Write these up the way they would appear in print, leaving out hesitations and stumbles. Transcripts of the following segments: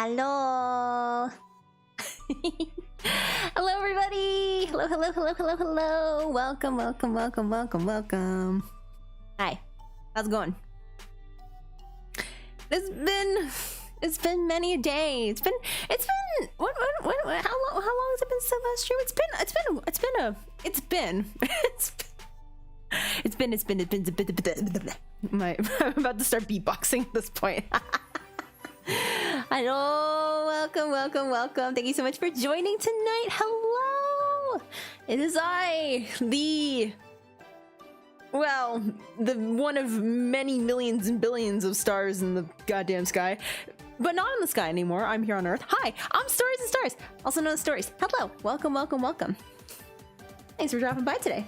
Hello. Hello, everybody. Hello, hello, hello, hello, hello. Welcome, welcome, welcome, welcome, welcome. Hi. How's it going? It's been many a day. It's been what how long has it been since last stream? I'm about to start beatboxing at this point. Hello, welcome, welcome, welcome. Thank you so much for joining tonight. Hello. It is I, the one of many millions and billions of stars in the goddamn sky. But not in the sky anymore. I'm here on Earth. Hi, I'm Stories of Stars, also known as Stories. Hello, welcome, welcome, welcome. Thanks for dropping by today.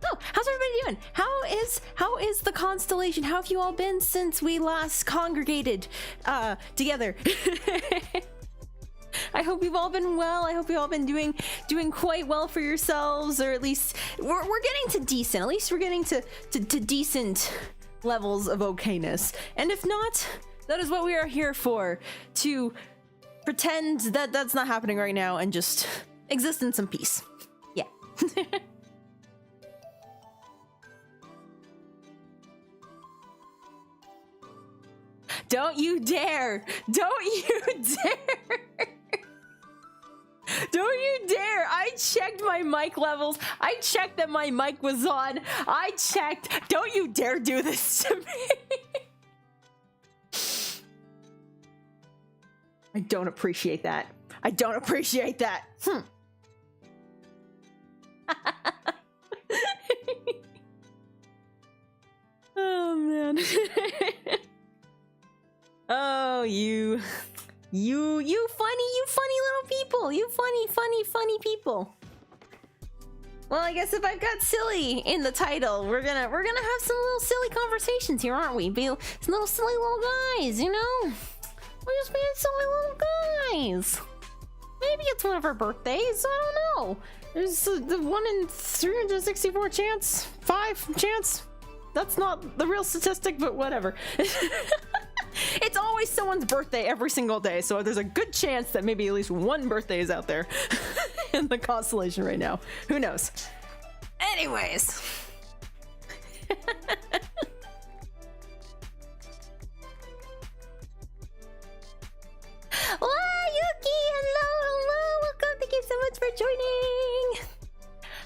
Oh, how's everybody doing? How is the constellation? How have you all been since we last congregated together? I hope you've all been well. I hope you've all been doing quite well for yourselves, or at least we're getting to decent. At least we're getting to decent levels of okayness. And if not, that is what we are here for, to pretend that that's not happening right now and just exist in some peace. Yeah. Don't you dare! Don't you dare! Don't you dare! I checked my mic levels. I checked that my mic was on. I checked. Don't you dare do this to me! I don't appreciate that. I don't appreciate that. Oh man. Oh, you funny little people. You funny people. Well, I guess if I've got silly in the title, we're gonna have some little silly conversations here, aren't we? Be some little silly little guys, you know? We're just being silly little guys. Maybe it's one of our birthdays. I don't know. There's the 1 in 364 chance, 5 chance. That's not the real statistic, but whatever. It's always someone's birthday every single day, so there's a good chance that maybe at least one birthday is out there in the constellation right now. Who knows? Anyways. Yuki, hello, welcome. Thank you so much for joining.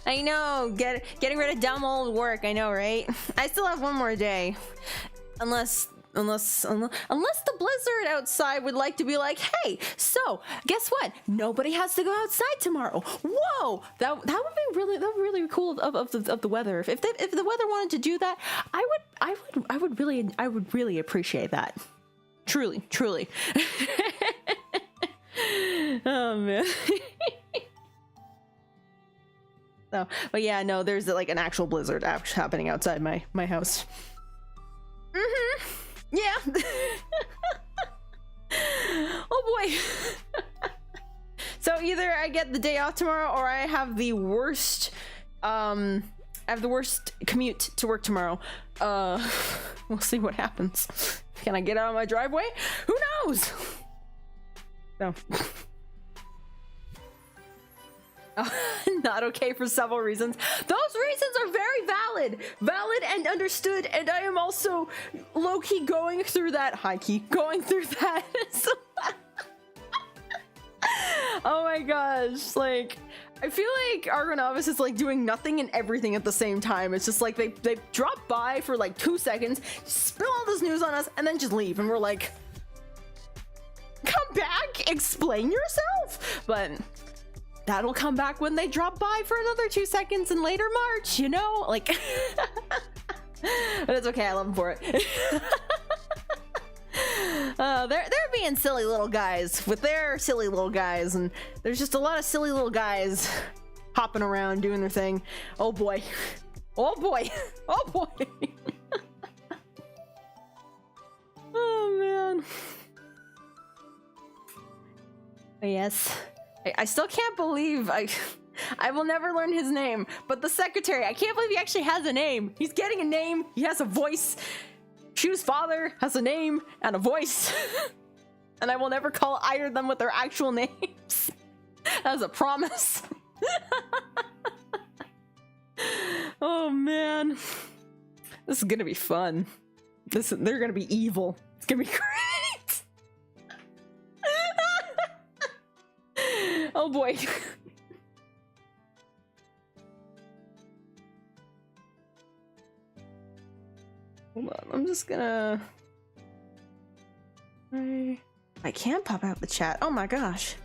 I know, getting rid of dumb old work. I know, right? I still have one more day, unless the blizzard outside would like to be like, hey, so guess what? Nobody has to go outside tomorrow. Whoa, that would be really cool of the weather. If the weather wanted to do that, I would really appreciate that. Truly. Oh man. So, but yeah, no, there's like an actual blizzard happening outside my house. Yeah. Oh boy. So either I get the day off tomorrow, or I have the worst commute to work tomorrow. We'll see what happens. Can I get out of my driveway? Who knows? No. Not okay for several reasons. Those reasons are very valid and understood, and I am also low-key going through that, high-key going through that. Oh my gosh, like, I feel like our novice is like doing nothing and everything at the same time. It's just like they drop by for like 2 seconds, spill all this news on us, and then just leave, and we're like, come back, explain yourself. But that'll come back when they drop by for another 2 seconds in later March, you know? Like, but it's okay, I love them for it. They're being silly little guys with their silly little guys, and there's just a lot of silly little guys hopping around doing their thing. Oh boy. Oh boy. Oh boy. Oh man. But yes. I still can't believe I will never learn his name, but the secretary, I can't believe he actually has a name. He's getting a name, he has a voice. Shu's father has a name and a voice. And I will never call either of them with their actual names. That is a promise. Oh man. This is gonna be fun. They're gonna be evil. It's gonna be great. Oh boy. Hold on, I'm just gonna... I can't pop out the chat. Oh my gosh.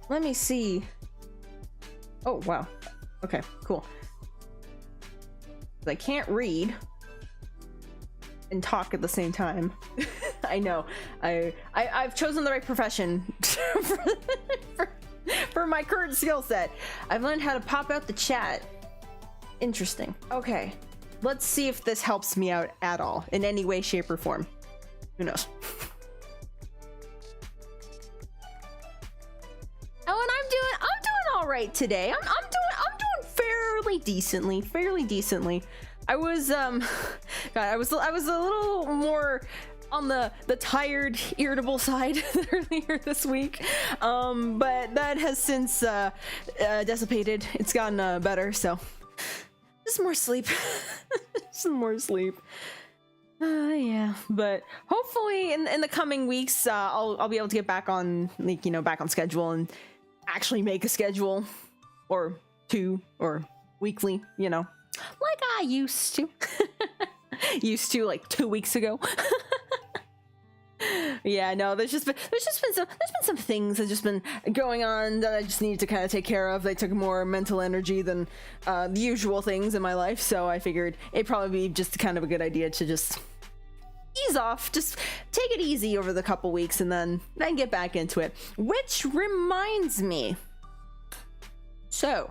Let me see. Oh, wow. Okay, cool. I can't read and talk at the same time. I know. I've chosen the right profession for my current skill set. I've learned how to pop out the chat. Interesting. Okay. Let's see if this helps me out at all in any way, shape, or form. Who knows? Oh, and I'm doing all right today. I'm doing fairly decently. I was God, I was a little more on the tired, irritable side earlier this week, but that has since dissipated. It's gotten better, so just more sleep. Some more sleep. Yeah, but hopefully in the coming weeks, I'll be able to get back on, like, back on schedule and actually make a schedule or two or weekly, like I used to. Like 2 weeks ago. Yeah, no, there's been some things that just been going on that I just need to kind of take care of. They took more mental energy than the usual things in my life, so I figured it'd probably be just kind of a good idea to just ease off, just take it easy over the couple weeks and then get back into it. Which reminds me, so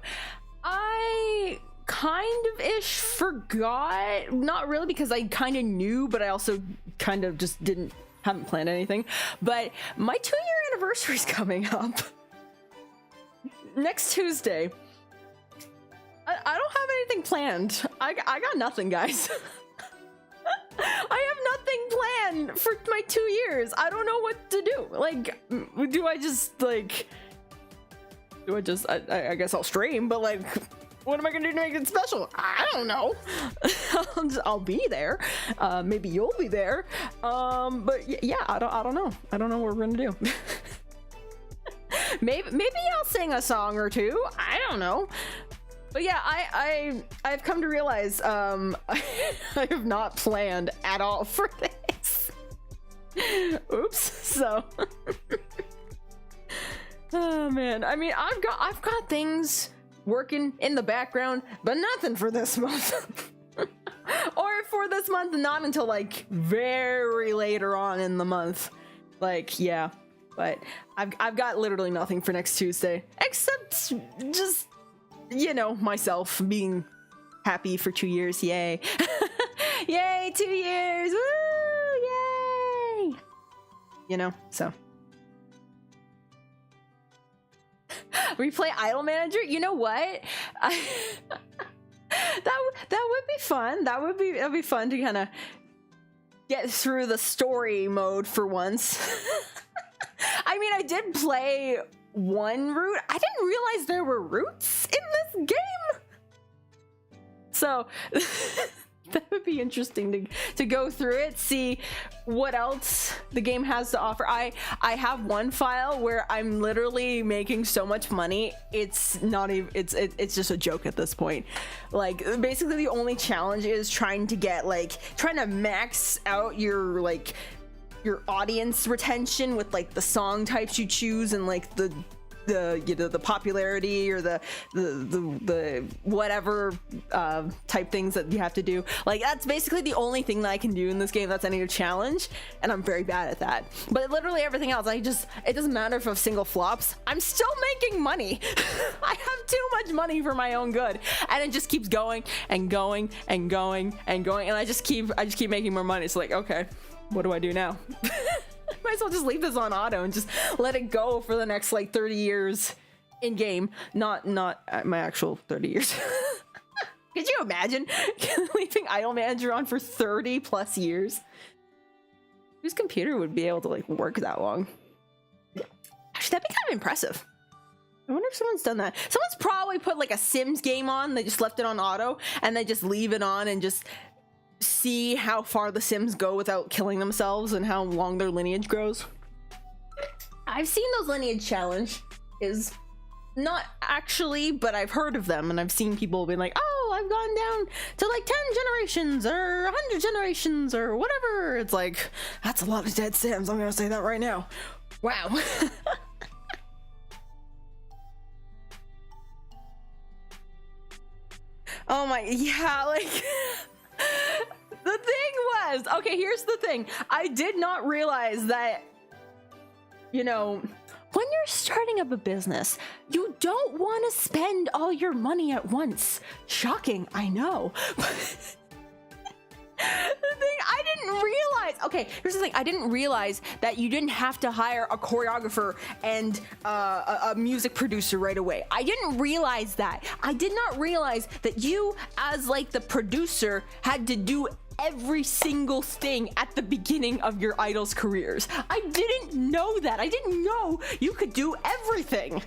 I kind of ish forgot, not really because I kind of knew, but I also kind of just haven't planned anything, but my 2-year anniversary is coming up next Tuesday. I don't have anything planned. I got nothing, guys. I have nothing planned for my 2 years. I don't know what to do. Like, I guess I'll stream, but like, what am I gonna do to make it special? I don't know. I'll be there. Maybe you'll be there. But yeah, I don't know. I don't know what we're gonna do. maybe I'll sing a song or two. I don't know. But yeah, I've come to realize I have not planned at all for this. Oops. So. Oh man. I mean, I've got things working in the background, but nothing for this month. Or for this month, not until like very later on in the month. Like, yeah, but I've got literally nothing for next Tuesday except just, myself being happy for 2 years. Yay. Yay, 2 years. Woo, yay. So we play Idol Manager. You know what? That would be fun. That'd be fun to kind of get through the story mode for once. I mean, I did play one route. I didn't realize there were routes in this game. So that would be interesting to go through it, see what else the game has to offer. I have one file where I'm literally making so much money, it's not even, it's just a joke at this point. Like, basically the only challenge is trying to max out your audience retention with like the song types you choose and like the popularity or the whatever type things that you have to do. Like, that's basically the only thing that I can do in this game that's any challenge, and I'm very bad at that. But literally everything else, it doesn't matter if a single flops, I'm still making money. I have too much money for my own good, and it just keeps going and going and going and going, and I just keep making more money. It's like, okay, what do I do now? Might as well just leave this on auto and just let it go for the next like 30 years. in game, not my actual 30 years. Could you imagine leaving Idle Manager on for 30 plus years? Whose computer would be able to like work that long? Actually, that'd be kind of impressive. I wonder if someone's done that. Someone's probably put like a Sims game on, they just left it on auto, and they just leave it on and just see how far the Sims go without killing themselves and how long their lineage grows. I've seen those lineage challenge is not actually, but I've heard of them and I've seen people being like, oh, I've gone down to like 10 generations or 100 generations or whatever. It's like, that's a lot of dead Sims. I'm gonna say that right now. Wow. Oh my, yeah, like the thing was, okay, here's the thing. I did not realize that, you know, when you're starting up a business, you don't want to spend all your money at once. Shocking, I know. The thing I didn't realize, okay, here's the thing, I didn't realize that you didn't have to hire a choreographer and a music producer right away. I didn't realize that. I did not realize that you, as like the producer, had to do every single thing at the beginning of your idols' careers. I didn't know that. I didn't know you could do everything.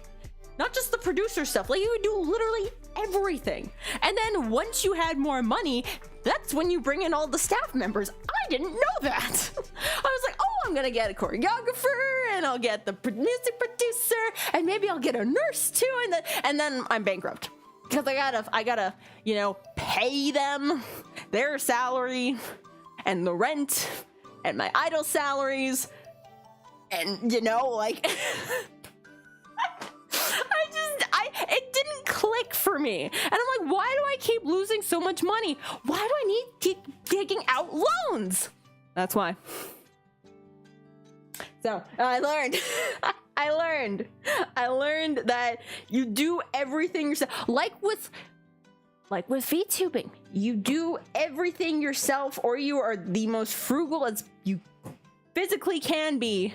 Not just the producer stuff, like you would do literally everything. And then once you had more money, that's when you bring in all the staff members. I didn't know that. I was like, oh, I'm gonna get a choreographer and I'll get the music producer and maybe I'll get a nurse too. And then I'm bankrupt because I gotta, you know, pay them their salary and the rent and my idol salaries. And you know, like, it didn't click for me. And I'm like, why do I keep losing so much money? Why do I need to keep taking out loans? That's why. So I learned, I learned that you do everything yourself. Like with VTubing, you do everything yourself, or you are the most frugal as you physically can be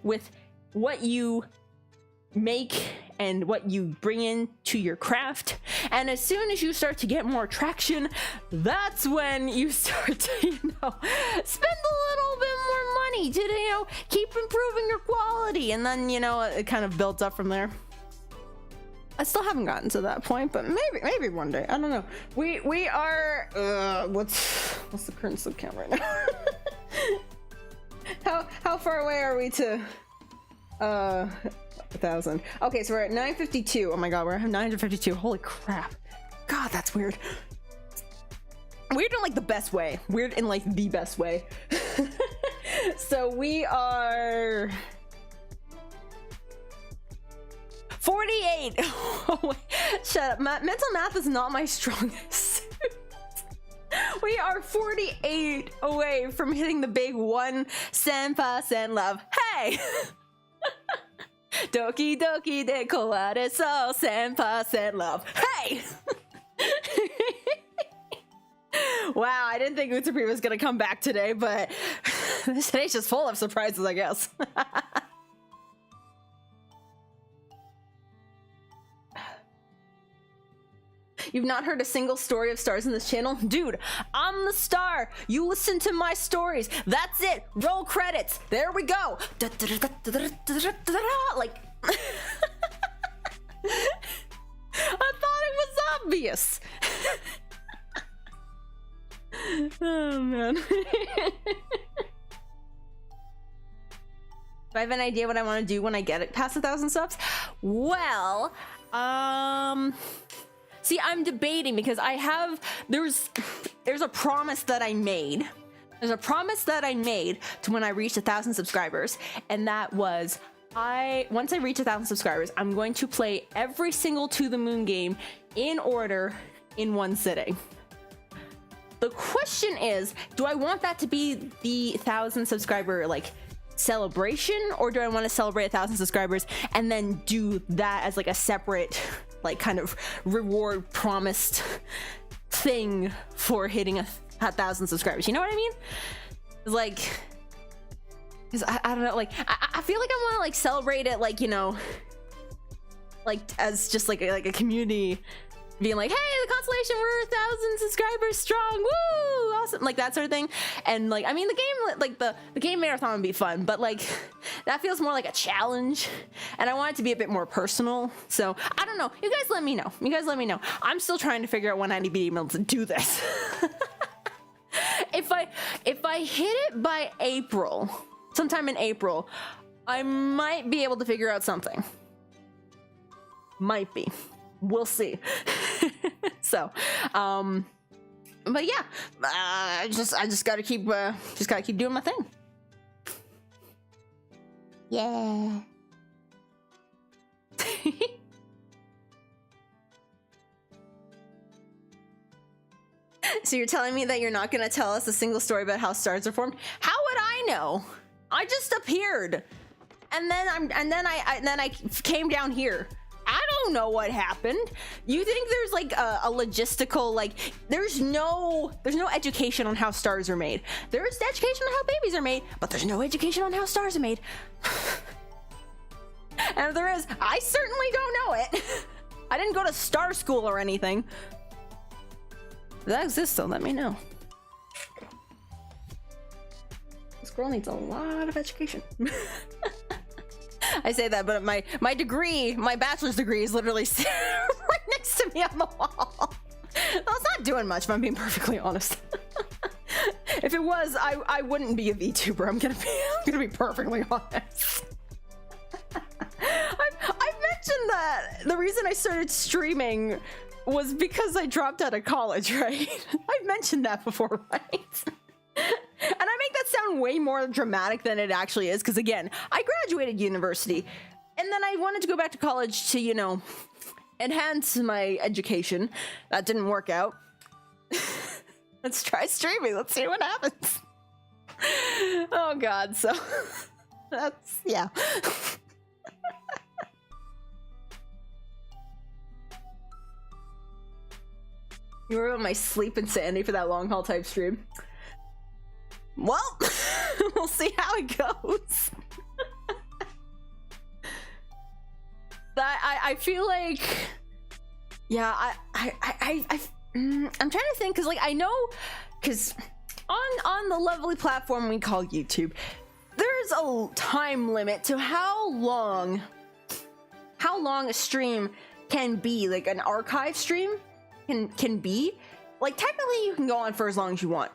with what you make and what you bring in to your craft. And as soon as you start to get more traction, that's when you start to, you know, spend a little bit more money to, you know, keep improving your quality. And then, you know, it kind of builds up from there. I still haven't gotten to that point, but maybe one day. I don't know. We are what's the current sub count right now? how far away are we to 1,000? Okay, so we're at 952. Oh my god, we're at 952. Holy crap. God, that's weird. Weird in like the best way. Weird in like the best way. So we are 48. Oh, wait. Shut up. Mental math is not my strongest. We are 48 away from hitting the big 1% love. Hey! Doki doki de kowareso 10% love. Hey! Wow, I didn't think Utsupri was gonna come back today, but today's just full of surprises, I guess. You've not heard a single story of stars in this channel? Dude, I'm the star. You listen to my stories. That's it. Roll credits. There we go. Like, I thought it was obvious. Oh, man. Do I have an idea what I want to do when I get it past 1,000 subs? Well, see, I'm debating because there's a promise that I made. There's a promise that I made to when I reached 1,000 subscribers, and that was once I reach 1,000 subscribers, I'm going to play every single To the Moon game in order in one sitting. The question is, do I want that to be the 1,000 subscriber like celebration, or do I want to celebrate 1,000 subscribers and then do that as like a separate like kind of reward promised thing for hitting 1,000 subscribers? You know what I mean? Like, because I don't know, like I feel like I want to like celebrate it, like, you know, like as just like a community being like, hey, the constellation, we're 1,000 subscribers strong, woo, awesome, like that sort of thing. And like, I mean, the game, like the game marathon would be fun, but like that feels more like a challenge, and I want it to be a bit more personal. So I don't know, you guys let me know. I'm still trying to figure out when I'd be able to do this. If I hit it by April, sometime in April, I might be able to figure out something. Might be. We'll see. So, but yeah, I just gotta keep doing my thing. Yeah. So you're telling me that you're not gonna tell us a single story about how stars are formed? How would I know? I just appeared, and then I came down here. I don't know what happened. You think there's like a logistical, like there's no education on how stars are made. There's education on how babies are made, but there's no education on how stars are made. And if there is, I certainly don't know it. I didn't go to star school or anything. If that exists, though, let me know. This girl needs a lot of education. I say that, but my degree, my bachelor's degree, is literally right next to me on the wall. Well, it's not doing much, if I'm being perfectly honest. If it was, I wouldn't be a VTuber. I'm gonna be perfectly honest. I've mentioned that the reason I started streaming was because I dropped out of college, right? I've mentioned that before, right? And I make that sound way more dramatic than it actually is, because again, I graduated university, and then I wanted to go back to college to, you know, enhance my education. That didn't work out. Let's try streaming. Let's see what happens. Oh god, so that's, yeah. You were about my sleep insanity for that long haul type stream. Well, we'll see how it goes. I feel like, yeah, I'm trying to think, because like I know, because on the lovely platform we call YouTube, there's a time limit to how long a stream can be, like an archive stream can be. Like technically you can go on for as long as you want,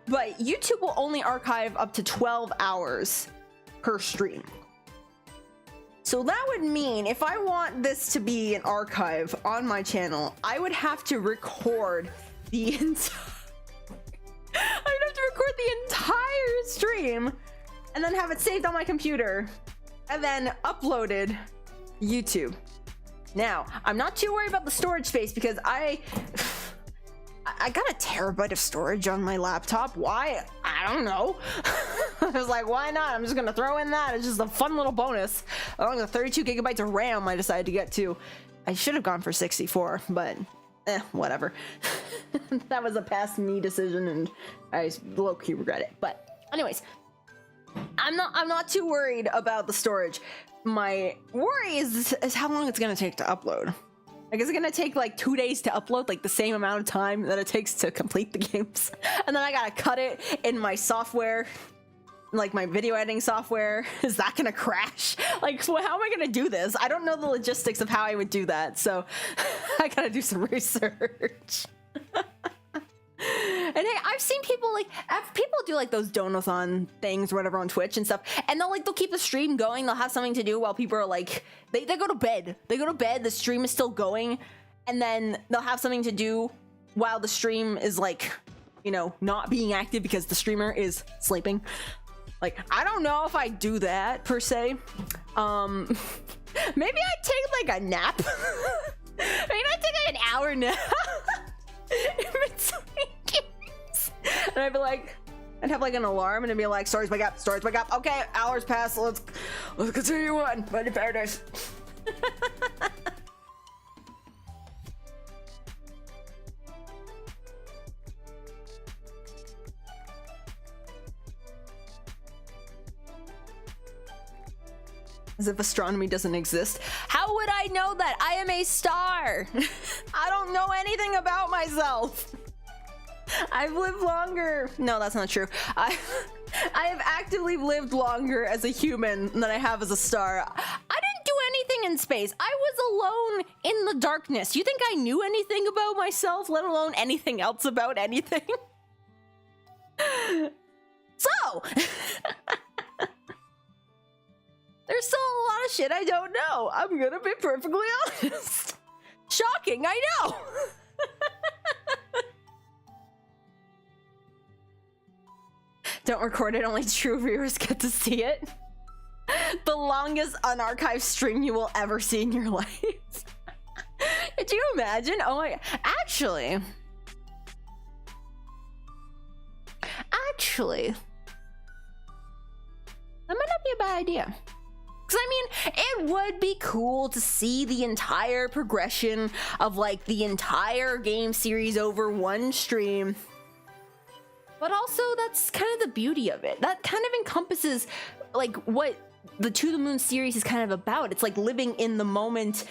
but YouTube will only archive up to 12 hours per stream. So that would mean if I want this to be an archive on my channel, I would have to record the entire stream and then have it saved on my computer and then uploaded YouTube. Now, I'm not too worried about the storage space because I got a terabyte of storage on my laptop. Why? I don't know. I was like, why not? I'm just gonna throw in that. It's just a fun little bonus. Along with 32 gigabytes of RAM I decided to get to. I should have gone for 64, but whatever. That was a past me decision and I low-key regret it. But anyways, I'm not too worried about the storage. My worry is how long it's gonna take to upload. Like, is it gonna take like 2 days to upload, like the same amount of time that it takes to complete the games? And then I gotta cut it in my software, like my video editing software. Is that gonna crash? Like, well, how am I gonna do this? I don't know the logistics of how I would do that, so I gotta do some research. And hey, I've seen people do like those donathon things or whatever on Twitch and stuff, and they'll keep the stream going. They'll have something to do while people are like, they go to bed. They go to bed, the stream is still going, and then they'll have something to do while the stream is like, you know, not being active because the streamer is sleeping. Like, I don't know if I do that per se. Maybe I'd take like a nap. Maybe I'd take like an hour nap. In between games. And I'd be like, I'd have like an alarm and it'd be like, stories wake up, okay, hours pass, let's continue on, Mighty Paradise. As if astronomy doesn't exist. How How would I know that? I am a star. I don't know anything about myself. I've lived longer. No, that's not true. I have actively lived longer as a human than I have as a star. I didn't do anything in space. I was alone in the darkness. You think I knew anything about myself, let alone anything else about anything? So, there's still a lot of shit I don't know. I'm gonna be perfectly honest. Shocking, I know. Don't record it, only true viewers get to see it. The longest unarchived stream you will ever see in your life. Could you imagine? Oh my, actually, that might not be a bad idea. Because I mean, it would be cool to see the entire progression of like the entire game series over one stream. But also, that's kind of the beauty of it. That kind of encompasses like what the To the Moon series is kind of about. It's like living in the moment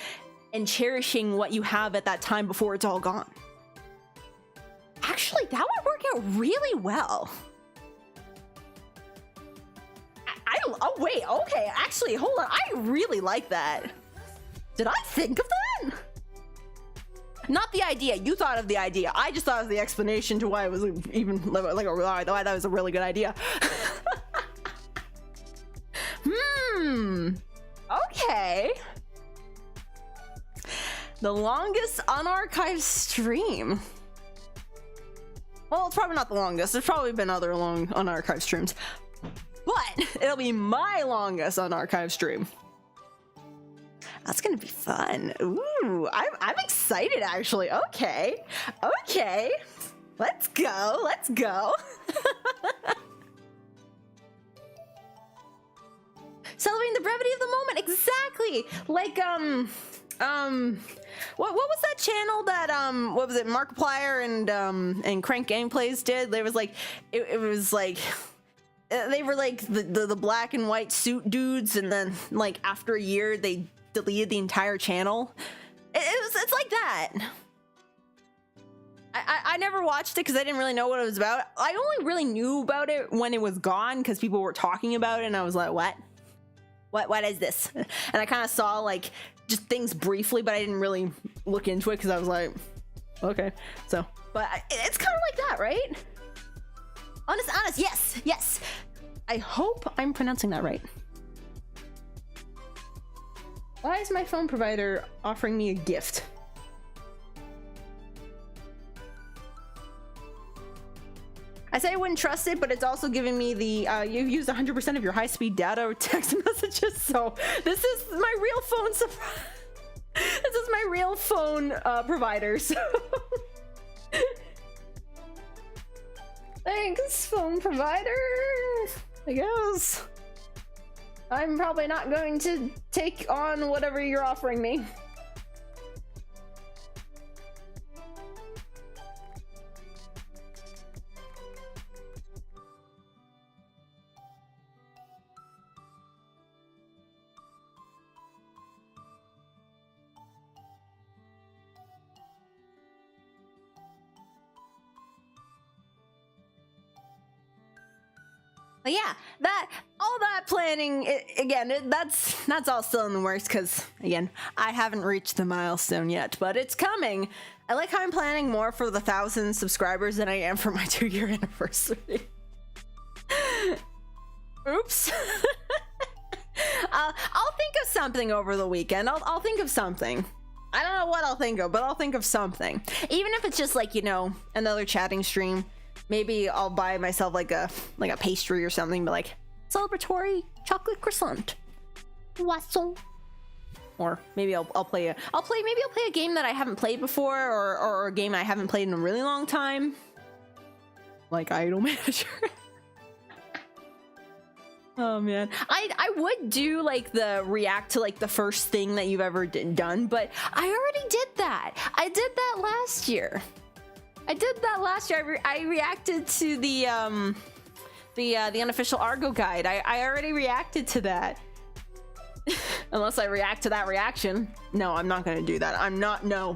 and cherishing what you have at that time before it's all gone. Actually, that would work out really well. Oh wait, okay, actually, hold on. I really like that. Did I think of that? Not the idea. You thought of the idea. I just thought of the explanation to why it was even like why that was a really good idea. Okay. The longest unarchived stream. Well, it's probably not the longest. There's probably been other long unarchived streams. But it'll be my longest unarchived stream. That's gonna be fun. Ooh, I'm excited actually. Okay. Let's go. Celebrating the brevity of the moment, exactly. Like what was that channel that what was it, Markiplier and Crank Gameplays did? There was like it was like they were like the black and white suit dudes, and then like after a year they deleted the entire channel. It's like that. I never watched it because I didn't really know what it was about. I only really knew about it when it was gone because people were talking about it, and I was like, what is this? And I kind of saw like just things briefly, but I didn't really look into it because I was like, okay. So, but it's kind of like that, right? Honest, yes. I hope I'm pronouncing that right. Why is my phone provider offering me a gift? I say I wouldn't trust it, but it's also giving me the you've used 100% of your high-speed data or text messages. So this is my real phone. This is my real phone provider. So thanks, phone provider. I guess I'm probably not going to take on whatever you're offering me. But yeah, all that planning, that's all still in the works because, again, I haven't reached the milestone yet, but it's coming. I like how I'm planning more for the 1,000 subscribers than I am for my 2-year anniversary. Oops. I'll think of something over the weekend. I'll think of something. I don't know what I'll think of, but I'll think of something. Even if it's just like, another chatting stream. Maybe I'll buy myself like a pastry or something, but like celebratory chocolate croissant. Wassel. Or maybe I'll play a game that I haven't played before, or a game I haven't played in a really long time. Like Idol Manager. Oh man. I would do like the react to like the first thing that you've ever done, but I already did that. I did that last year. I reacted to the unofficial Argo guide. I already reacted to that. Unless I react to that reaction. No, I'm not gonna do that. I'm not. No.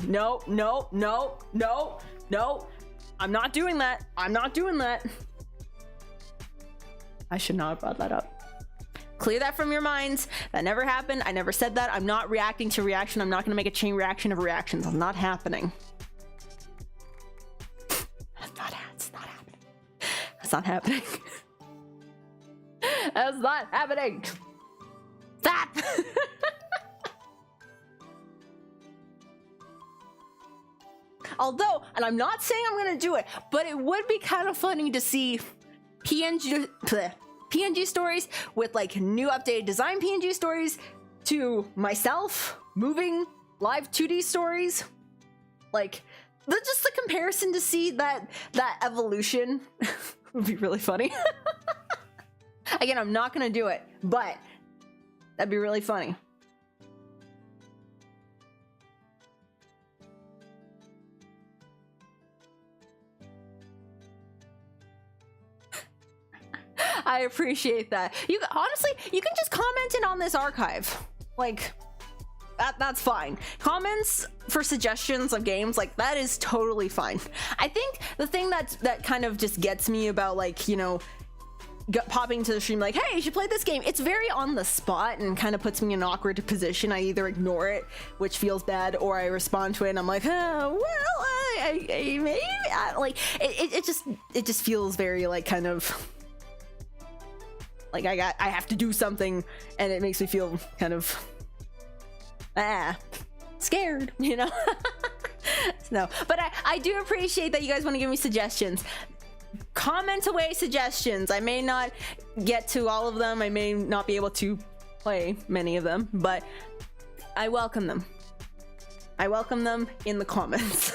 I'm not doing that. I'm not doing that. I should not have brought that up. Clear that from your minds. That never happened. I never said that. I'm not reacting to reaction. I'm not gonna make a chain reaction of reactions. It's not happening. It's not happening. That's not happening. That's not happening. Stop. Although, and I'm not saying I'm gonna do it, but it would be kind of funny to see PNG stories with like new updated design PNG stories to myself moving live 2D stories. Like, just the comparison to see that evolution would be really funny. Again, I'm not gonna do it, but that'd be really funny. I appreciate that. Honestly, you can just comment it on this archive. Like, that's fine. Comments for suggestions of games, like, that is totally fine. I think the thing that kind of just gets me about, like, you know, popping to the stream like, hey, you should play this game, it's very on the spot and kind of puts me in an awkward position. I either ignore it, which feels bad, or I respond to it and I'm like, oh, well, maybe like it just feels very like kind of like I have to do something, and it makes me feel kind of scared, you know. No, but I do appreciate that you guys want to give me suggestions. Comment away suggestions. I may not get to all of them. I may not be able to play many of them, but I welcome them. I welcome them in the comments.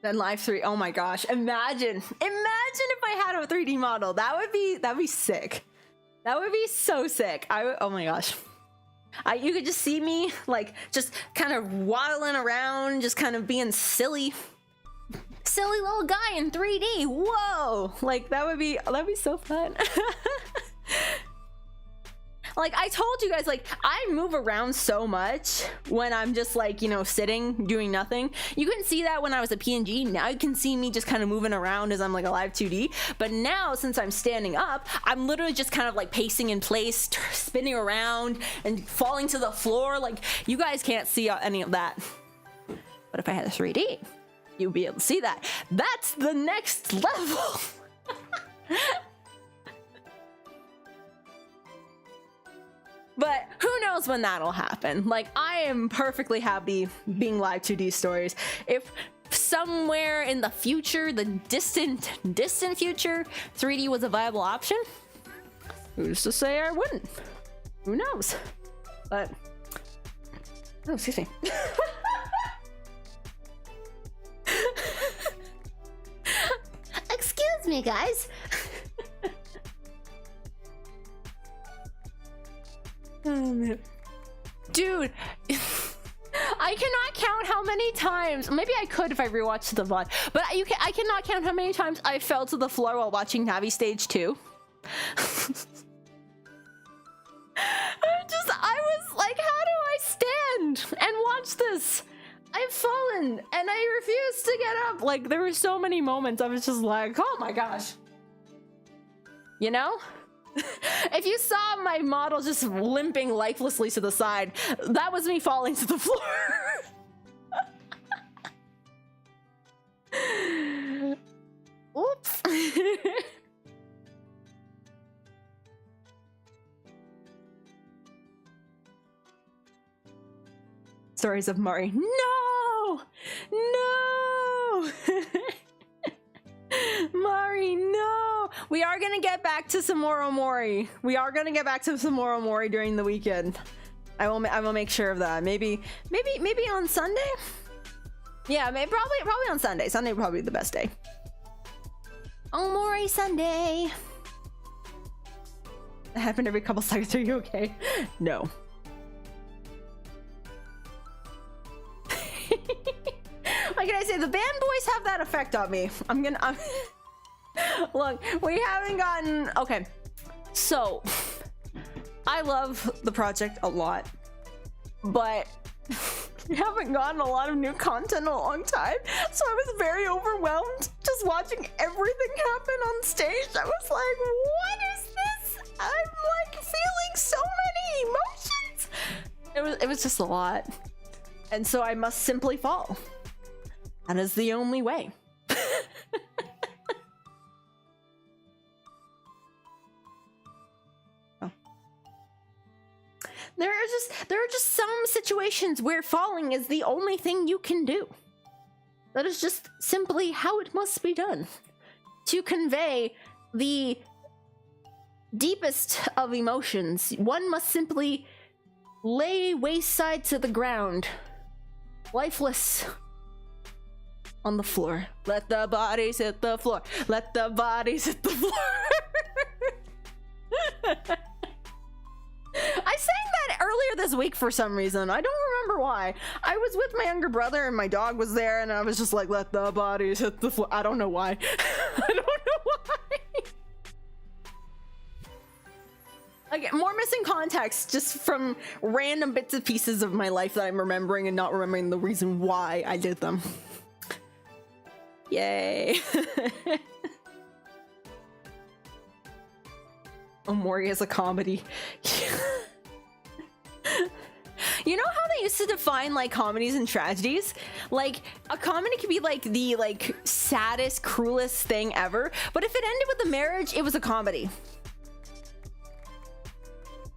Then live 3. Oh my gosh. Imagine if I had a 3D model. That'd be sick. That would be so sick. Oh my gosh. You could just see me like just kind of waddling around, just kind of being silly little guy in 3D. Whoa. Like that'd be so fun. Like I told you guys, like I move around so much when I'm just like, you know, sitting doing nothing. You couldn't see that when I was a PNG. Now you can see me just kind of moving around as I'm like a live 2D. But now since I'm standing up, I'm literally just kind of like pacing in place, spinning around and falling to the floor. Like you guys can't see any of that. But if I had a 3D, you'd be able to see that. That's the next level. But who knows when that'll happen. Like, I am perfectly happy being live 2D stories. If somewhere in the future, the distant future, 3D was a viable option, who's to say I wouldn't? Who knows? But, oh, excuse me. Excuse me, guys. Dude, I cannot count how many times, maybe I could if I rewatched the VOD, but I cannot count how many times I fell to the floor while watching Navi Stage 2. I was like, how do I stand and watch this? I've fallen and I refuse to get up. Like, there were so many moments I was just like, oh my gosh. You know? If you saw my model just limping lifelessly to the side, that was me falling to the floor. Oops. Storiesofstars. No! No! Mari, no! We are gonna get back to some more Omori. We are gonna get back to some more Omori during the weekend. I will make sure of that. Maybe on Sunday? Yeah, probably on Sunday. Sunday would probably be the best day. Omori Sunday. That happened every couple seconds. Are you okay? No. What can I say? The that effect on me. Look, we haven't gotten... Okay, so I love the project a lot, but we haven't gotten a lot of new content in a long time, so I was very overwhelmed just watching everything happen on stage. I was like, what is this? I'm like feeling so many emotions. It was just a lot, and so I must simply fall. That is the only way. There are just some situations where falling is the only thing you can do. That is just simply how it must be done. To convey the deepest of emotions, one must simply lay wayside to the ground, lifeless, on the floor. Let the bodies hit the floor. Let the bodies hit the floor. I sang that earlier this week for some reason. I don't remember why. I was with my younger brother and my dog was there and I was just like, let the bodies hit the floor. I don't know why. I don't know why. Again, more missing context just from random bits and pieces of my life that I'm remembering and not remembering the reason why I did them. Yay. Omori is a comedy. You know how they used to define like comedies and tragedies? Like a comedy could be like the saddest, cruelest thing ever, but if it ended with a marriage, it was a comedy.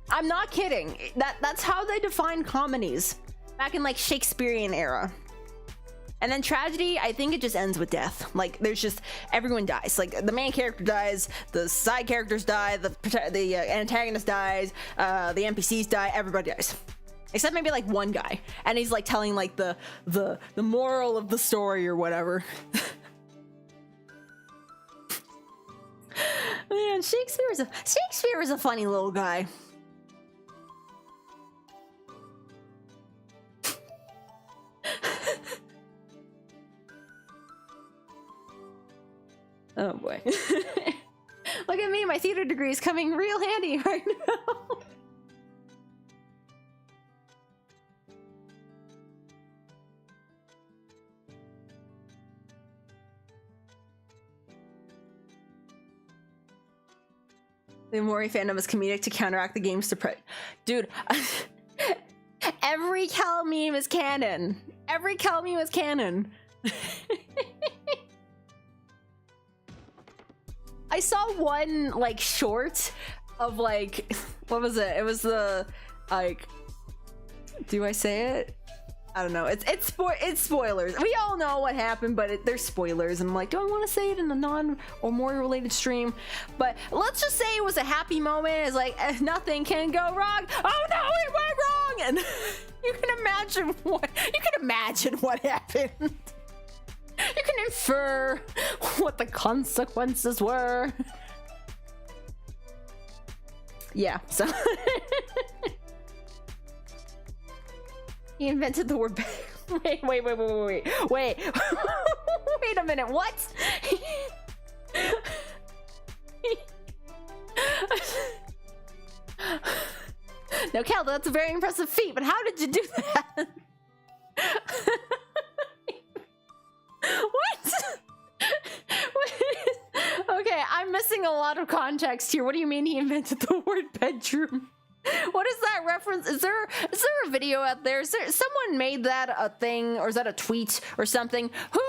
I'm not kidding. That's how they defined comedies back in like Shakespearean era. And then tragedy, I think it just ends with death. Like there's just everyone dies. Like the main character dies, the side characters die, the antagonist dies, the NPCs die, everybody dies. Except maybe like one guy, and he's like telling like the moral of the story or whatever. Man, Shakespeare is a funny little guy. Oh boy. Look at me, my theater degree is coming real handy right now. The Mori fandom is comedic to counteract the game's Dude, every Cal meme is canon. Every Cal meme is canon. I saw one like short of like, what was it? It was the like, do I say it? I don't know. It's spoilers. We all know what happened, but there's spoilers. And I'm like, do I want to say it in a non or more related stream? But let's just say it was a happy moment. It's like nothing can go wrong. Oh no, it went wrong, and you can imagine what happened. You can infer what the consequences were. Yeah, so he invented the word wait. Wait a minute, what? Now, Cal, that's a very impressive feat, but how did you do that? What? Okay, I'm missing a lot of context here. What do you mean he invented the word bedroom? What is that reference? Is there a video out there? Someone made that a thing, or is that a tweet or something? Who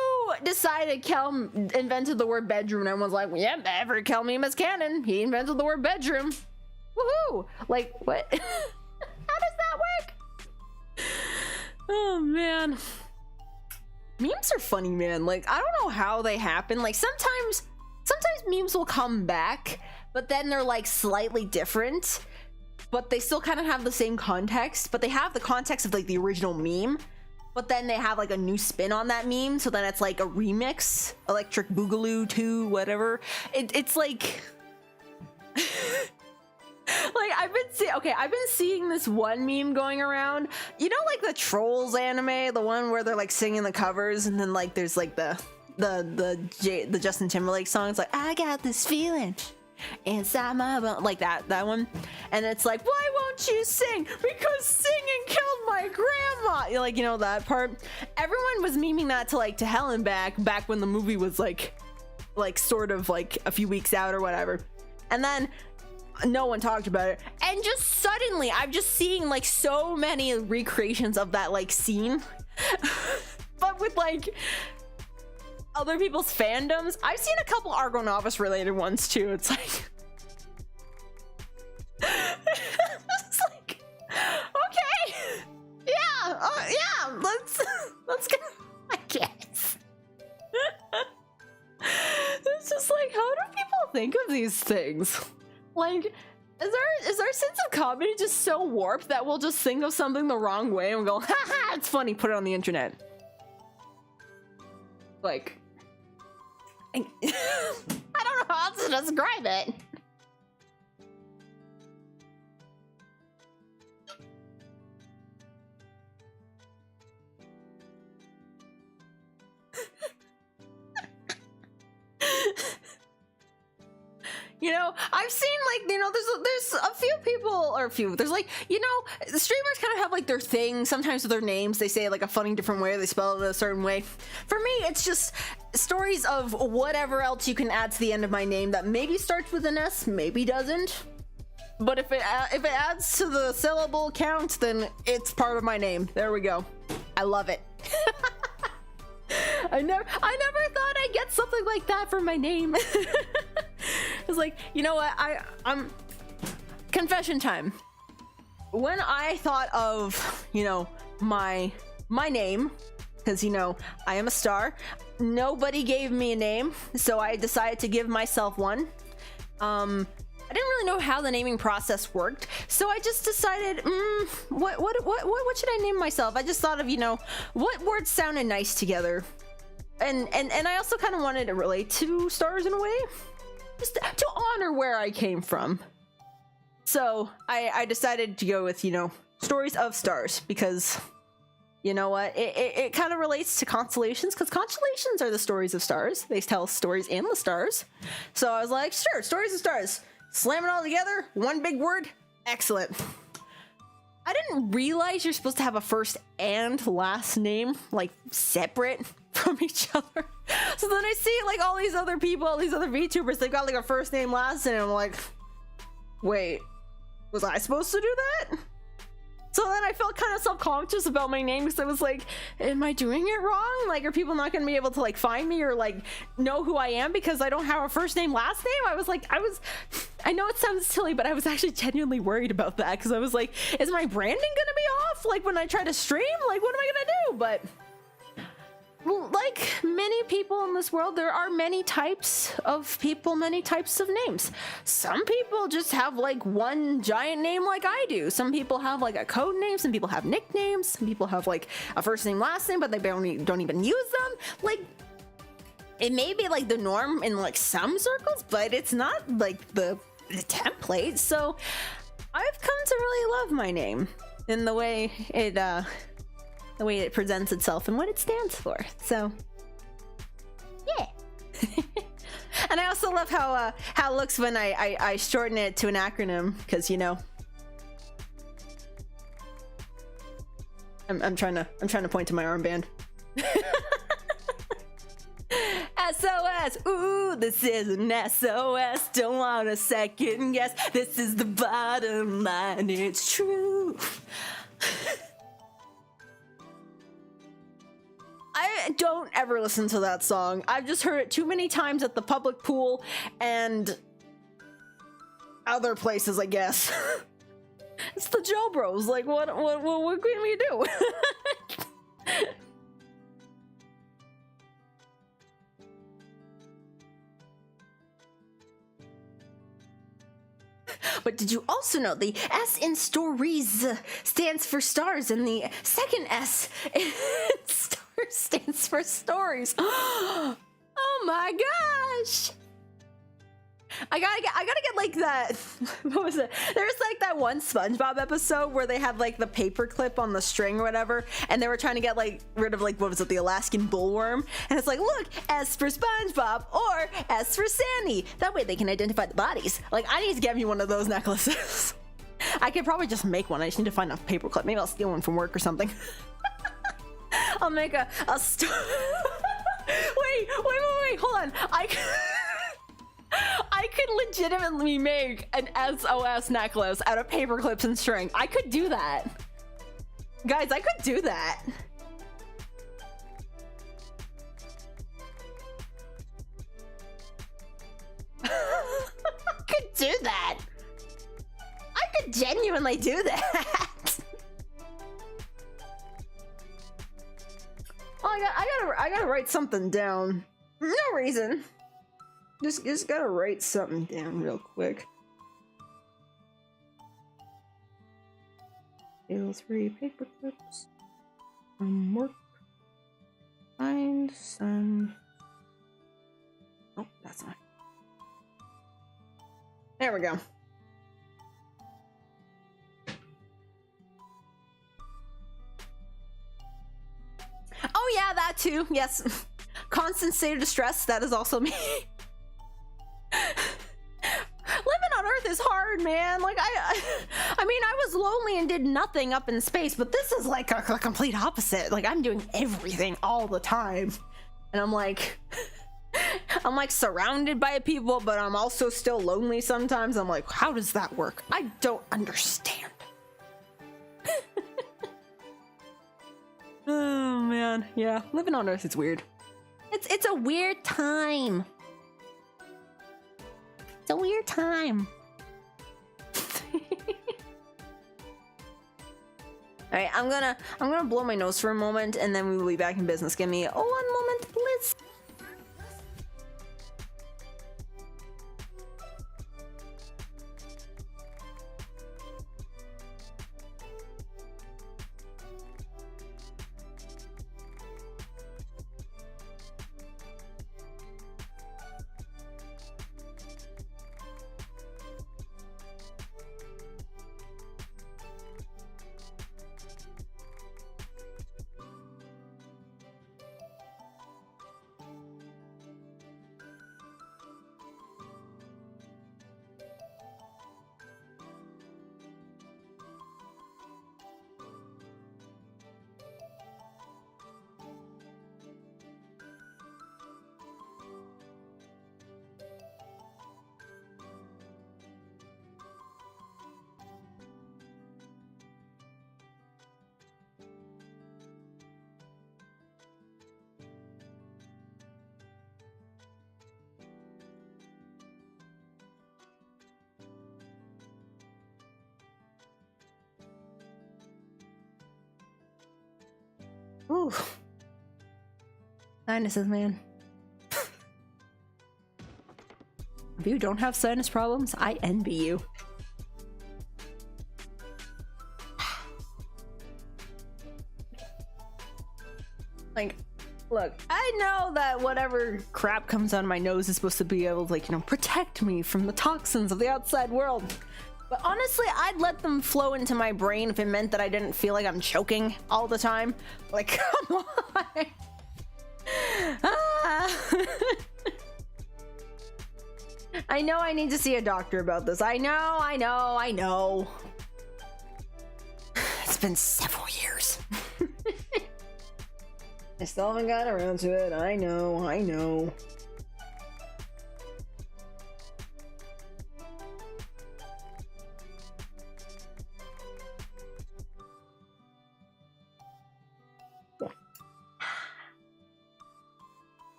decided Kel invented the word bedroom? And everyone's like, well, yeah, every Kel meme is canon. He invented the word bedroom. Woohoo! Like, what? How does that work? Oh, man. Memes are funny, man. Like, I don't know how they happen. Like, sometimes memes will come back, but then they're like slightly different, but they still kind of have the same context, but they have the context of like the original meme, but then they have like a new spin on that meme, so then it's like a remix, Electric Boogaloo 2, whatever. It's like like I've been seeing this one meme going around, you know, like the Trolls anime, the one where they're like singing the covers, and then like there's like the the Justin Timberlake songs, like I got this feeling inside my bone, like that one, and it's like, why won't you sing? Because singing killed my grandma. Like, you know, that part. Everyone was memeing that to Hell and Back when the movie was like sort of like a few weeks out or whatever, and then no one talked about it, and just suddenly I'm just seeing like so many recreations of that like scene but with like other people's fandoms. I've seen a couple Argo Novice related ones too. It's like it's like, okay, yeah, let's go, I guess. It's just like, how do people think of these things? Like, is our sense of comedy just so warped that we'll just think of something the wrong way and go, haha, it's funny, put it on the internet? Like, I don't know how else to describe it. You know, I've seen like, you know, there's a few people, or there's like, you know, the streamers kind of have like their thing. Sometimes with their names, they say it like a funny different way, or they spell it a certain way. For me, it's just stories of whatever else you can add to the end of my name that maybe starts with an S, maybe doesn't. But if it adds to the syllable count, then it's part of my name. There we go. I love it. I never thought I'd get something like that for my name. It's like, you know what, I'm confession time. When I thought of, you know, my name, because, you know, I am a star, nobody gave me a name, so I decided to give myself one. I didn't really know how the naming process worked, so I just decided, what should I name myself? I just thought of, you know, what words sounded nice together, and I also kind of wanted to relate to stars in a way, just to honor where I came from. So I decided to go with, you know, Stories of Stars, because, you know what, it kind of relates to constellations, because constellations are the stories of stars. They tell stories in the stars. So I was like, sure, Stories of Stars. Slam it all together, one big word, excellent. I didn't realize you're supposed to have a first and last name, like, separate from each other. So then I see, like, all these other people, all these other VTubers, they've got, like, a first name, last name, and I'm like, wait, was I supposed to do that? So then I felt kind of self-conscious about my name, because I was like, am I doing it wrong? Like, are people not going to be able to, like, find me or, like, know who I am because I don't have a first name, last name? I know it sounds silly, but I was actually genuinely worried about that, because I was like, is my branding going to be off? Like, when I try to stream? Like, what am I going to do? But like many people in this world, there are many types of people, many types of names. Some people just have like one giant name like I do. Some people have like a code name. Some people have nicknames. Some people have like a first name, last name, but they don't even use them. Like, it may be like the norm in like some circles, but it's not like the template. So I've come to really love my name in the way it presents itself and what it stands for. So yeah. And I also love how it looks when I shorten it to an acronym, because, you know, I'm trying to point to my armband. SOS, ooh, this is an SOS, don't want a second guess, this is the bottom line, it's true. I don't ever listen to that song. I've just heard it too many times at the public pool and other places, I guess. It's the Joe Bros. Like, what can we do? But did you also know the S in stories stands for stars, and the second S in stars stands for stories? Oh my gosh! I gotta get like that. What was it? There's like that one SpongeBob episode where they had like the paper clip on the string or whatever, and they were trying to get like rid of like, what was it, the Alaskan bullworm, and it's like, look, S for SpongeBob or S for Sandy. That way they can identify the bodies. Like, I need to get me one of those necklaces. I could probably just make one. I just need to find a paper clip. Maybe I'll steal one from work or something. I'll make a wait, hold on. I could legitimately make an SOS necklace out of paper clips and string. I could do that. Guys, I could do that. I could do that. I could genuinely do that. Oh, I gotta write something down. No reason. Just gotta write something down real quick. Steal 3 paper clips from work. Find some. Oh, that's not. There we go. Oh yeah, that too. Yes. Constant state of distress. That is also me. Living on Earth is hard, man. Like I mean, I was lonely and did nothing up in space, but this is like a complete opposite. Like, I'm doing everything all the time, and I'm like surrounded by people, but I'm also still lonely sometimes. I'm like, how does that work? I don't understand. Oh man, yeah, living on Earth is weird. It's a weird time. It's a weird time. All right, I'm gonna blow my nose for a moment, and then we will be back in business. Give me 1 moment, please. Ooh. Sinuses, man. If you don't have sinus problems, I envy you. Like, look, I know that whatever crap comes out of my nose is supposed to be able to, like, you know, protect me from the toxins of the outside world. But honestly, I'd let them flow into my brain if it meant that I didn't feel like I'm choking all the time. Like, come on. I know I need to see a doctor about this. I know. It's been several years. I still haven't gotten around to it. I know.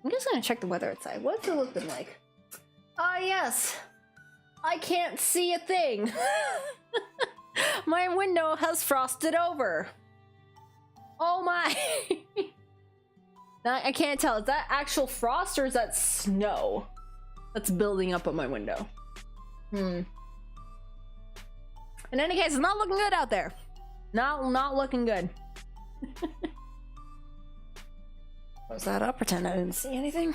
I'm just gonna check the weather outside. What's it looking like? Ah, yes. I can't see a thing. My window has frosted over. Oh my. Now, I can't tell. Is that actual frost or is that snow that's building up on my window? In any case, it's not looking good out there. Not looking good. Close that up, pretend I didn't see anything.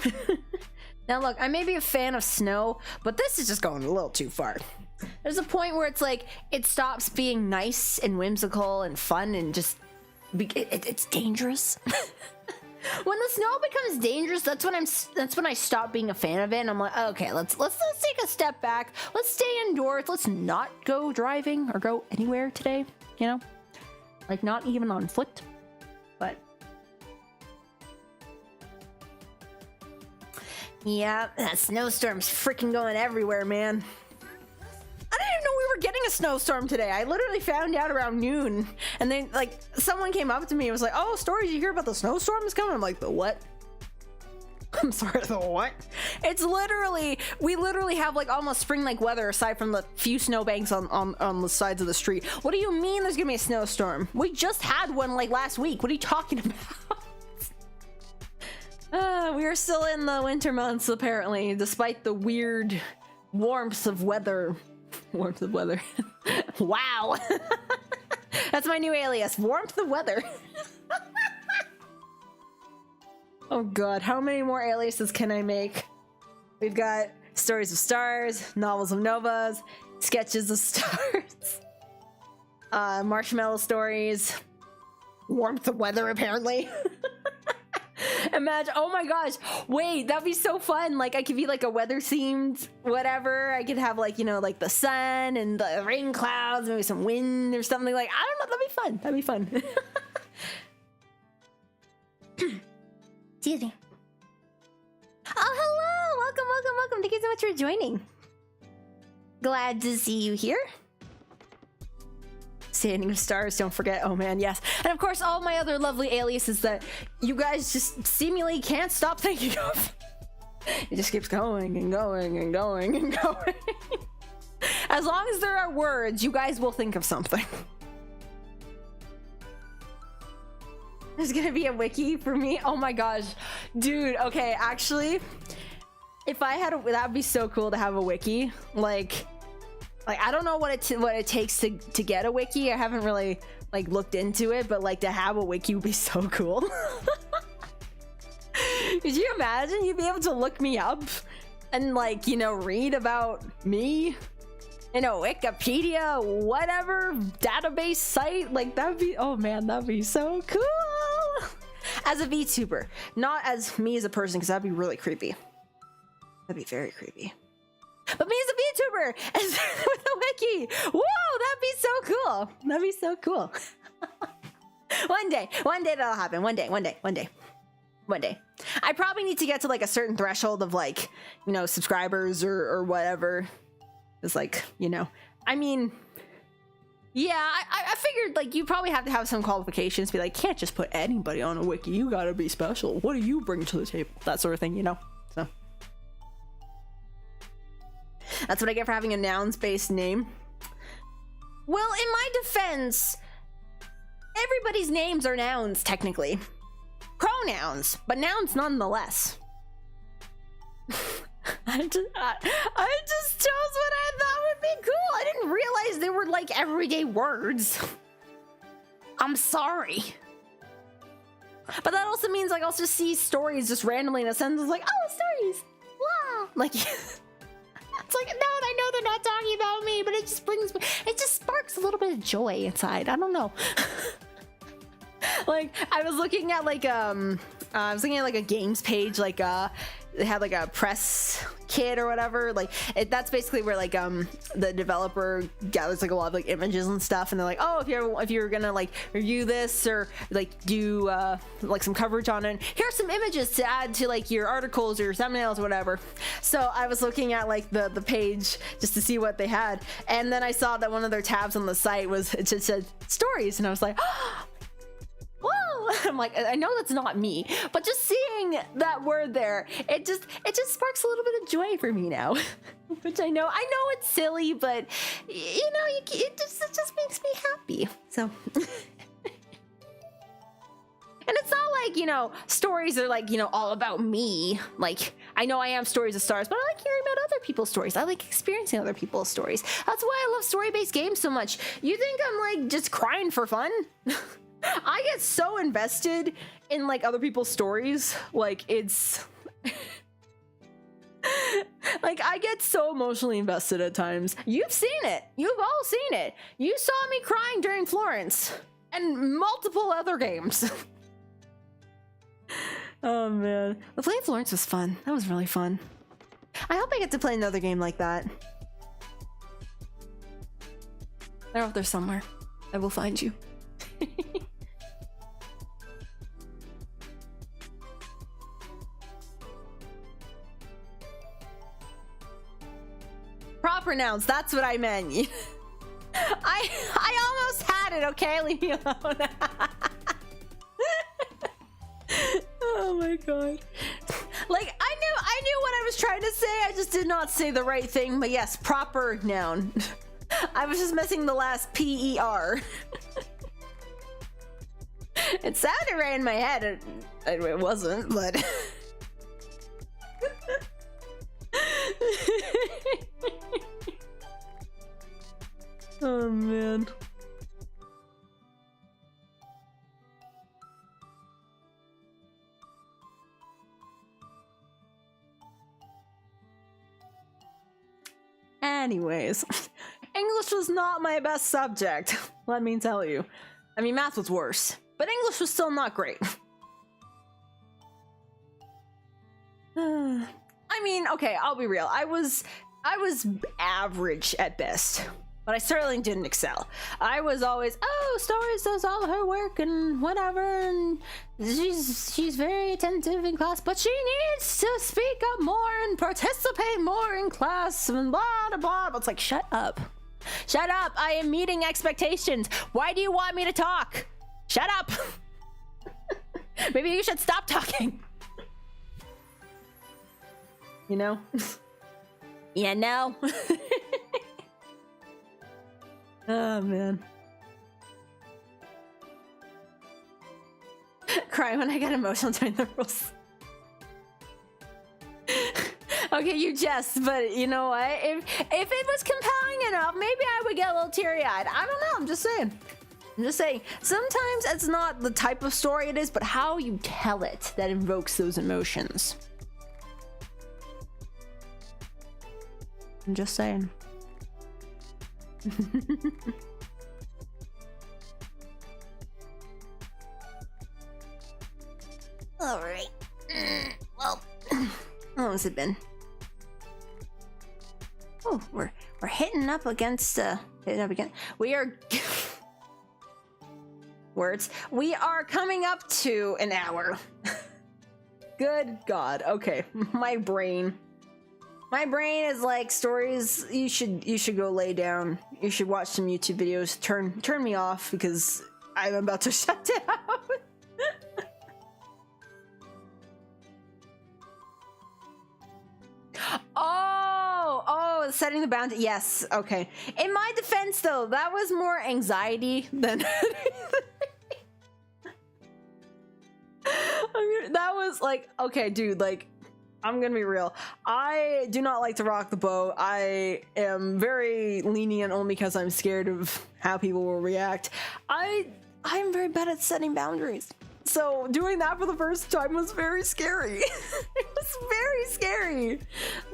Now look, I may be a fan of snow, but this is just going a little too far. There's a point where it's like, it stops being nice and whimsical and fun and just, it's dangerous. When the snow becomes dangerous, that's when I stop being a fan of it, and I'm like, okay, let's take a step back. Let's stay indoors. Let's not go driving or go anywhere today, you know? Like, not even on foot, but... yeah, that snowstorm's freaking going everywhere, man. I didn't even know we were getting a snowstorm today. I literally found out around noon, and then like someone came up to me and was like, "Oh, Stories, you hear about the snowstorm is coming?" I'm like, "The what?" I'm sorry, the what? It's literally, we literally have like almost spring-like weather aside from the few snowbanks on the sides of the street. What do you mean there's gonna be a snowstorm? We just had one like last week. What are you talking about? We are still in the winter months, apparently, despite the weird warmth of weather. Warmth of weather. Wow. That's my new alias. Warmth of weather. Oh god, how many more aliases can I make? We've got Stories of Stars, Novels of Novas, Sketches of Stars, Marshmallow Stories, Warmth of Weather, apparently. Imagine, oh my gosh, wait, that'd be so fun. Like, I could be like a weather themed whatever. I could have like, you know, like the sun and the rain clouds, maybe some wind or something. Like, I don't know, that'd be fun. That'd be fun. Excuse me. Oh, hello, welcome, welcome, welcome. Thank you so much for joining. Glad to see you here. Standing of Stars, don't forget. Oh man, yes. And of course, all my other lovely aliases that you guys just seemingly can't stop thinking of. It just keeps going and going and going and going. As long as there are words, you guys will think of something. There's gonna be a wiki for me. Oh my gosh, dude. Okay, actually, if I had a, that'd be so cool to have a wiki. Like I don't know what it takes to get a wiki. I haven't really like looked into it, but like to have a wiki would be so cool. Could you imagine? You'd be able to look me up and like, you know, read about me in a Wikipedia, whatever database site. Like that'd be, oh man, that'd be so cool. As a VTuber, not as me as a person, because that'd be really creepy. That'd be very creepy. But me as a VTuber with a wiki. Whoa, that'd be so cool. That'd be so cool. One day that'll happen. One day. I probably need to get to like a certain threshold of like, you know, subscribers or whatever. It's like, you know, I mean, yeah, I figured like you probably have to have some qualifications. Be like, can't just put anybody on a wiki. You gotta be special. What do you bring to the table? That sort of thing, you know? So. That's what I get for having a nouns-based name. Well, in my defense, everybody's names are nouns, technically. Pronouns, but nouns nonetheless. I just chose what I thought would be cool. I didn't realize they were like everyday words. I'm sorry. But that also means like I'll just see stories just randomly in a sentence like, oh, stories. Wow. Like... It's like, no, I know they're not talking about me, but it just sparks a little bit of joy inside. I don't know. Like, I was looking at like a games page, like they had like a press kit or whatever. Like that's basically where like the developer gathers like a lot of like images and stuff, and they're like, oh, if you're gonna like review this or like do like some coverage on it, here's some images to add to like your articles or your thumbnails or whatever. So I was looking at like the page just to see what they had, and then I saw that one of their tabs on the site it just said stories, and I was like, oh, whoa. I'm like, I know that's not me, but just seeing that word there, it just sparks a little bit of joy for me now. Which I know it's silly, but you know, it just makes me happy. So and it's not like, you know, stories are like, you know, all about me. Like, I know I am Stories of Stars, but I like hearing about other people's stories. I like experiencing other people's stories. That's why I love story-based games so much. You think I'm like just crying for fun? I get so invested in like other people's stories. Like it's like I get so emotionally invested at times. You've seen it. You've all seen it. You saw me crying during Florence and multiple other games. Oh man. The playing Florence was fun. That was really fun. I hope I get to play another game like that. They're out there somewhere. I will find you. Proper nouns, that's what I meant. I almost had it, okay? Leave me alone. Oh my god. Like I knew what I was trying to say, I just did not say the right thing, but yes, proper noun. I was just missing the last P-E-R. It sounded right in my head. It wasn't, but... Oh, man. Anyways, English was not my best subject, let me tell you. I mean, math was worse, but English was still not great. I mean, okay, I'll be real. I was average at best, but I certainly didn't excel. I was always, oh, Stories does all her work and whatever, and she's very attentive in class, but she needs to speak up more and participate more in class and blah, blah, blah. But it's like, shut up. Shut up. I am meeting expectations. Why do you want me to talk? Shut up. Maybe you should stop talking. You know? Yeah, no. Oh, man. Cry when I get emotional during the rules. Okay, you jest, but you know what? If it was compelling enough, maybe I would get a little teary-eyed. I don't know, I'm just saying. I'm just saying, sometimes it's not the type of story it is, but how you tell it that invokes those emotions. I'm just saying. Alright. Well, how long has it been? Oh, we're hitting up against we are words. We are coming up to an hour. Good God. Okay. My brain is like, Stories, you should go lay down. You should watch some YouTube videos. Turn me off because I'm about to shut down. Oh, setting the boundary. Yes, okay. In my defense, though, that was more anxiety than I mean, that was like, okay, dude, like, I'm gonna be real. I do not like to rock the boat. I am very lenient only because I'm scared of how people will react. I'm very bad at setting boundaries. So doing that for the first time was very scary. It was very scary.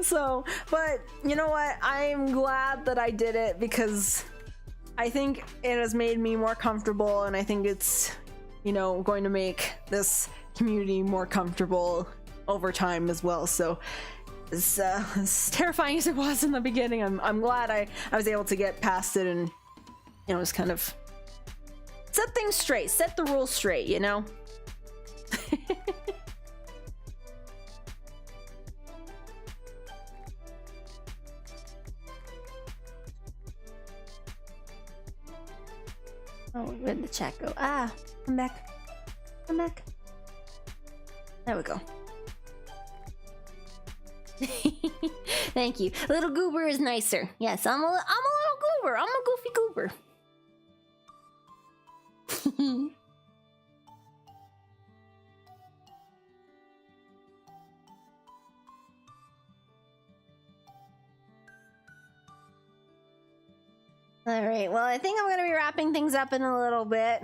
So, but you know what? I'm glad that I did it because I think it has made me more comfortable, and I think it's, you know, going to make this community more comfortable over time as well. So as terrifying as it was in the beginning, I'm glad I was able to get past it and, you know, just kind of set things straight, set the rules straight, you know? Oh, where'd the chat go? Ah, come back. Come back. There we go. Thank you. Little goober is nicer. Yes, I'm a little goober. I'm a goofy goober. All right, well, I think I'm going to be wrapping things up in a little bit.